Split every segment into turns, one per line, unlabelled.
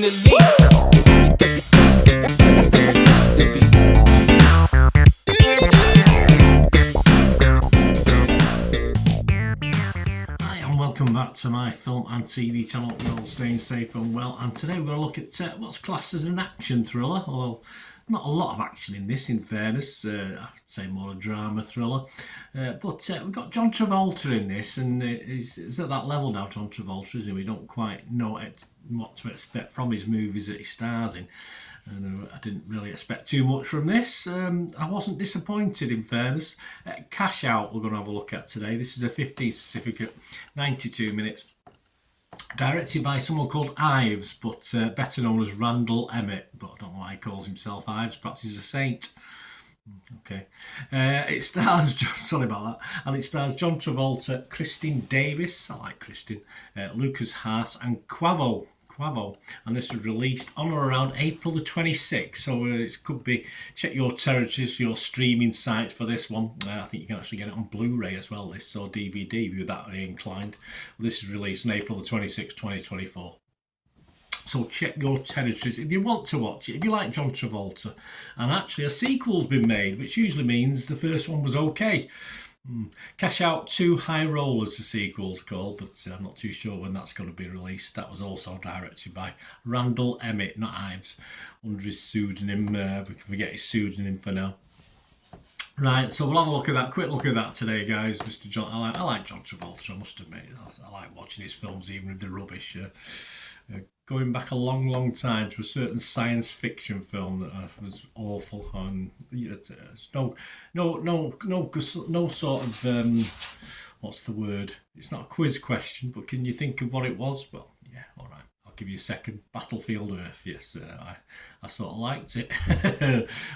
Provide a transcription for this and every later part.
Hi and welcome back to my film and TV channel. We're all staying safe and well, and today we're going to look at what's classed as an action thriller, although not a lot of action in this, in fairness. I'd say more a drama thriller. But we've got John Travolta in this, and he's at that level now, John Travolta, isn't he? We don't quite know what to expect from his movies that he stars in. And I didn't really expect too much from this. I wasn't disappointed, in fairness. Cash Out we're going to have a look at today. This is a 15 certificate, 92 minutes. Directed by someone called Ives, but better known as Randall Emmett. But I don't know why he calls himself Ives. Perhaps he's a saint. Okay. It stars, sorry about that, and it stars John Travolta, Kristin Davis, I like Kristin, Lucas Haas, and Quavo. And this was released on or around April the 26th, so it could be, check your territories, your streaming sites for this one. I think you can actually get it on Blu-ray as well, this, or DVD if you're that inclined. This is released on April the 26th, 2024. So check your territories if you want to watch it, if you like John Travolta. And actually a sequel's been made, which usually means the first one was okay. Cash Out 2 High Rollers, the sequel's called, but I'm not too sure when that's going to be released. That was also directed by Randall Emmett, not Ives, under his pseudonym. We can forget his pseudonym for now. Right, so we'll have a look at that, quick look at that today, guys. Mr. John, I like John Travolta, I must admit. I like watching his films, even if they're rubbish. Going back a long time to a certain science fiction film that was awful, and no sort of what's the word? It's not a quiz question, but can you think of what it was? Well, yeah, all right. I'll give you a second. Battlefield Earth. Yes, I sort of liked it.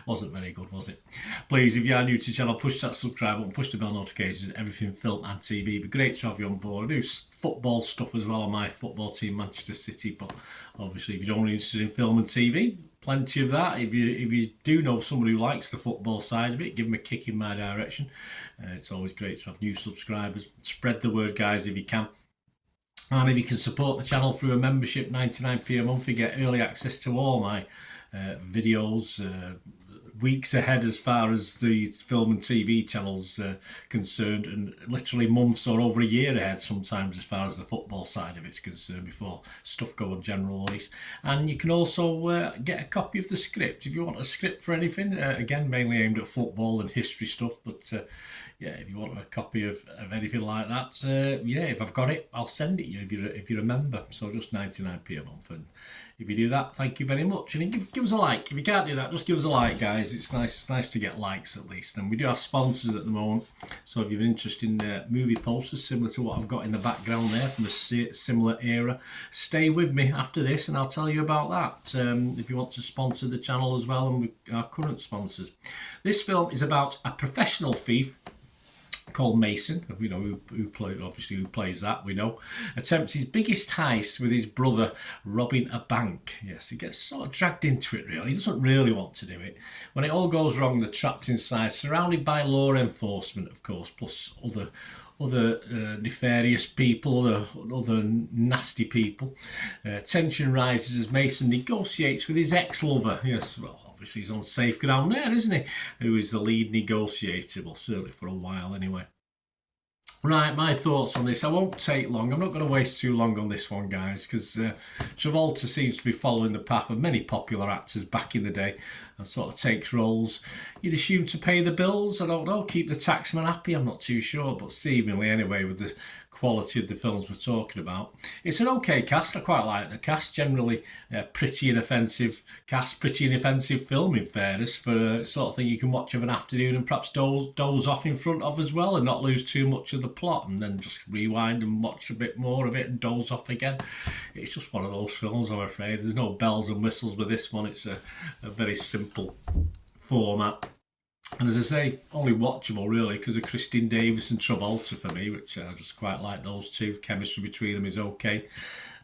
Wasn't very good, was it? Please, if you are new to the channel, push that subscribe button, push the bell notifications, everything film and TV. It'd be great to have you on board. I do football stuff as well on my football team, Manchester City, but obviously if you're only interested in film and TV, plenty of that. If you do know someone who likes the football side of it, give them a kick in my direction. It's always great to have new subscribers. Spread the word, guys, if you can. And if you can support the channel through a membership, 99p a month, you get early access to all my videos, weeks ahead as far as the film and TV channel's concerned, and literally months or over a year ahead sometimes as far as the football side of it's concerned before stuff go on general release. And you can also get a copy of the script if you want a script for anything, again mainly aimed at football and history stuff, but yeah, if you want a copy of anything like that, yeah, if I've got it, I'll send it you if you're a member. So just 99p a month, and if you do that, thank you very much. And give us a like. If you can't do that, just give us a like, guys. It's nice to get likes at least. And we do have sponsors at the moment, so if you're interested in movie posters similar to what I've got in the background there from a similar era, stay with me after this and I'll tell you about that. If you want to sponsor the channel as well, and our current sponsors. This film is about a professional thief called Mason, we know who plays that, we know, attempts his biggest heist with his brother robbing a bank. Yes, he gets sort of dragged into it really. He doesn't really want to do it. When it all goes wrong, they're trapped inside, surrounded by law enforcement, of course, plus other nefarious people, other nasty people. Tension rises as Mason negotiates with his ex-lover. Yes, well, obviously he's on safe ground there, isn't he? Who is the lead negotiator, well, certainly for a while anyway. Right, my thoughts on this. I won't take long. I'm not going to waste too long on this one, guys, because Travolta seems to be following the path of many popular actors back in the day and sort of takes roles you'd assume to pay the bills. I don't know, keep the taxman happy, I'm not too sure, but seemingly anyway with the quality of the films we're talking about. It's an okay cast. I quite like the cast. Generally pretty inoffensive cast, pretty inoffensive film in fairness, for sort of thing you can watch of an afternoon and perhaps doze off in front of as well and not lose too much of the plot, and then just rewind and watch a bit more of it and doze off again. It's just one of those films, I'm afraid. There's no bells and whistles with this one. It's a very simple format. And as I say, only watchable really because of Kristin Davis and Travolta for me, which I just quite like those two. Chemistry between them is okay.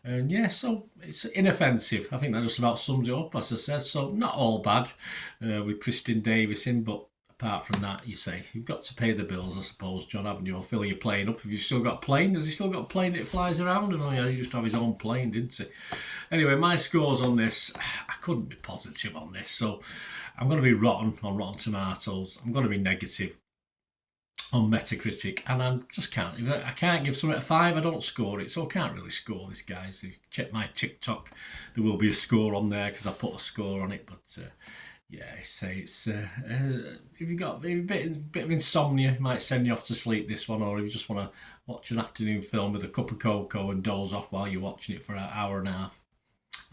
And yeah, so it's inoffensive. I think that just about sums it up, as I said. So not all bad with Kristin Davis in, but apart from that, you say, you've got to pay the bills, I suppose, John, haven't you? Or fill your plane up. Have you still got a plane? Has he still got a plane that flies around? And oh yeah, he used to have his own plane, didn't he? Anyway, my scores on this, I couldn't be positive on this. So I'm going to be rotten on Rotten Tomatoes. I'm going to be negative on Metacritic, and I just can't. If I can't give something a 5, I don't score it, so I can't really score this, guys. If you check my TikTok, there will be a score on there because I put a score on it. But yeah, I say it's if you've got a bit of insomnia, it might send you off to sleep, this one, or if you just want to watch an afternoon film with a cup of cocoa and doze off while you're watching it for an hour and a half.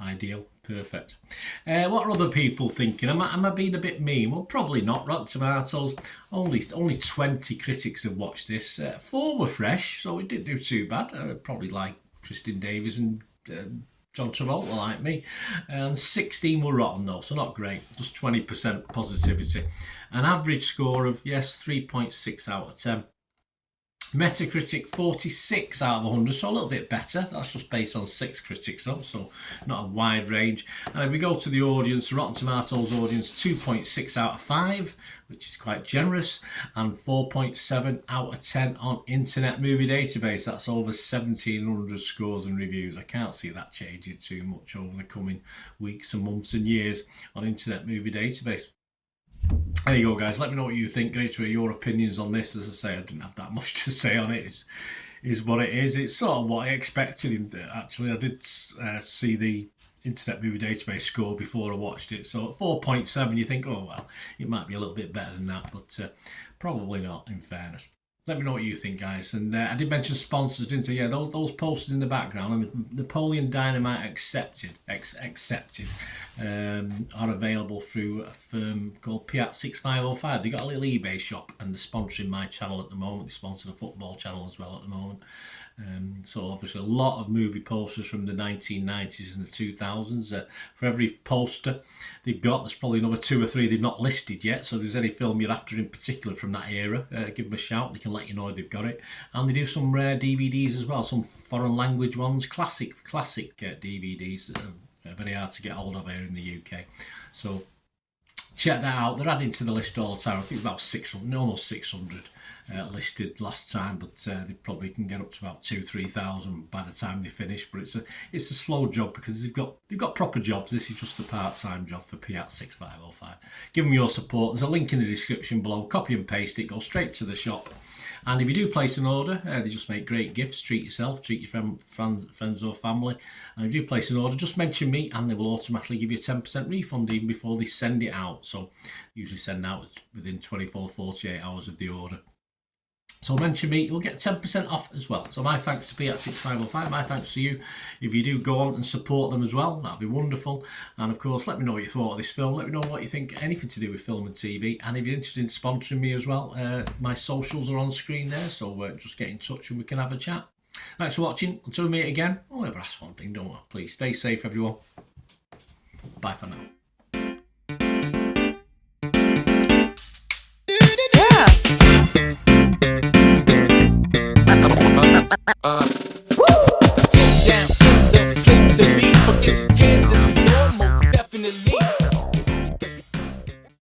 Ideal, perfect. What are other people thinking? Am I being a bit mean? Well, probably not. Rotten Tomatoes, only 20 critics have watched this. 4 were fresh, so it didn't do too bad. Probably like Kristin Davis and John Travolta, like me. And 16 were rotten though, so not great. Just 20% positivity. An average score of, yes, 3.6 out of 10. Metacritic 46 out of 100, so a little bit better. That's just based on 6 critics though, so not a wide range. And if we go to the audience, Rotten Tomatoes audience, 2.6 out of 5, which is quite generous, and 4.7 out of 10 on Internet Movie Database. That's over 1,700 scores and reviews. I can't see that changing too much over the coming weeks and months and years on Internet Movie Database. There you go, guys. Let me know what you think. Great to hear your opinions on this. As I say, I didn't have that much to say on it. Is what it is. It's sort of what I expected. Actually, I did see the Internet Movie Database score before I watched it. So at 4.7, you think, oh well, it might be a little bit better than that, but probably not. In fairness. Let me know what you think, guys. And I did mention sponsors, didn't I? Yeah, those posters in the background. And Napoleon Dynamite accepted are available through a firm called Piat 6505. They got a little eBay shop, and they're sponsoring my channel at the moment. They sponsor the football channel as well at the moment. So obviously a lot of movie posters from the 1990s and the 2000s. For every poster they've got, there's probably another 2 or 3 they've not listed yet. So if there's any film you're after in particular from that era, give them a shout. They can let you know if they've got it. And they do some rare DVDs as well, some foreign language ones, classic DVDs that are very hard to get hold of here in the UK. So check that out. They're adding to the list all the time. I think about 600, almost 600 listed last time, but they probably can get up to about 2,000-3,000 by the time they finish. But it's a slow job because they've got proper jobs. This is just a part-time job for Piat 6505. Give them your support. There's a link in the description below. Copy and paste it. Go straight to the shop. And if you do place an order, they just make great gifts. Treat yourself, treat your friends or family. And if you do place an order, just mention me and they will automatically give you a 10% refund even before they send it out. So usually send out within 24-48 hours of the order. So mention me, you'll get 10% off as well. So my thanks to Piat 6505, my thanks to you. If you do go on and support them as well, that'd be wonderful. And of course, let me know what you thought of this film. Let me know what you think, anything to do with film and TV. And if you're interested in sponsoring me as well, my socials are on screen there. So just get in touch and we can have a chat. Thanks for watching. Until we meet again, I'll never ask one thing, don't I? Please stay safe, everyone. Bye for now.